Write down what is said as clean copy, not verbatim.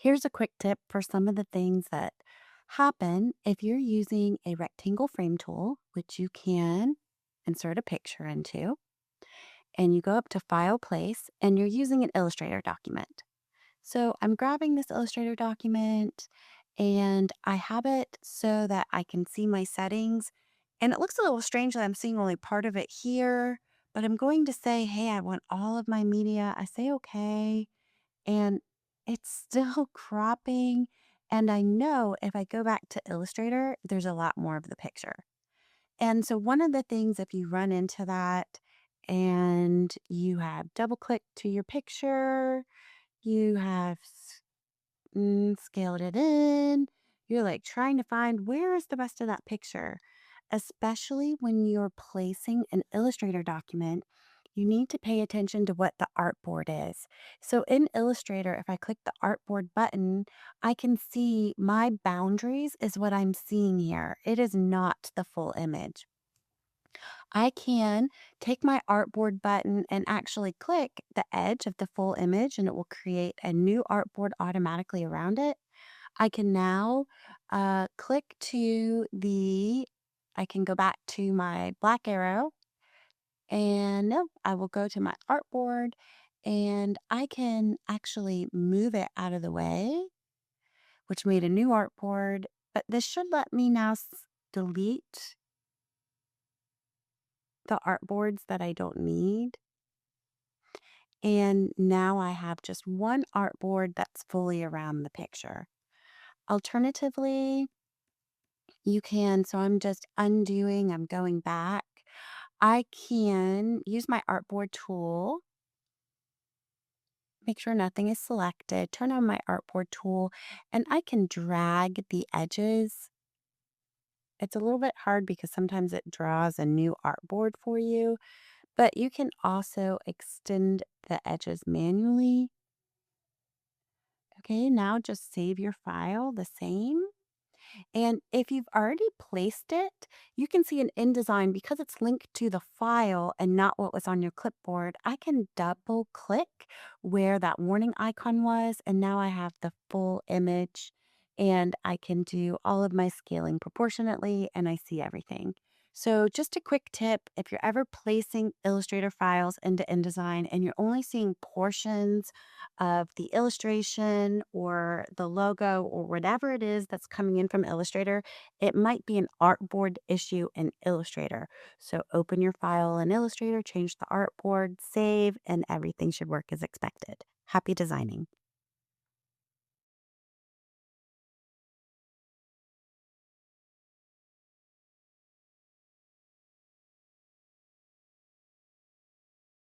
Here's a quick tip for some of the things that happen if you're using a rectangle frame tool, which you can insert a picture into, and you go up to File Place and you're using an Illustrator document. So I'm grabbing this Illustrator document and I have it so that I can see my settings. And it looks a little strange that I'm seeing only part of it here, but I'm going to say, hey, I want all of my media. I say, okay. And it's still cropping. And I know if I go back to Illustrator, there's a lot more of the picture. And so, one of the things, if you run into that and you have double clicked to your picture, you have scaled it in, you're like trying to find where is the rest of that picture, especially when you're placing an Illustrator document. You need to pay attention to what the artboard is. So in Illustrator, if I click the artboard button, I can see my boundaries is what I'm seeing here. It is not the full image. I can take my artboard button and actually click the edge of the full image and it will create a new artboard automatically around it. I can now click to I can go back to my black arrow and no, I will go to my artboard and I can actually move it out of the way, which made a new artboard. But this should let me now delete the artboards that I don't need. And now I have just one artboard that's fully around the picture. Alternatively, you can, so I'm just undoing, I'm going back. I can use my artboard tool, make sure nothing is selected, turn on my artboard tool, and I can drag the edges. It's a little bit hard because sometimes it draws a new artboard for you, but you can also extend the edges manually. Okay, now just save your file the same. And if you've already placed it, you can see in InDesign because it's linked to the file and not what was on your clipboard. I can double click where that warning icon was, and now I have the full image and I can do all of my scaling proportionately and I see everything. So, just a quick tip if you're ever placing Illustrator files into InDesign and you're only seeing portions of the illustration or the logo or whatever it is that's coming in from Illustrator, it might be an artboard issue in Illustrator. So open your file in Illustrator, change the artboard, save, and everything should work as expected. Happy designing.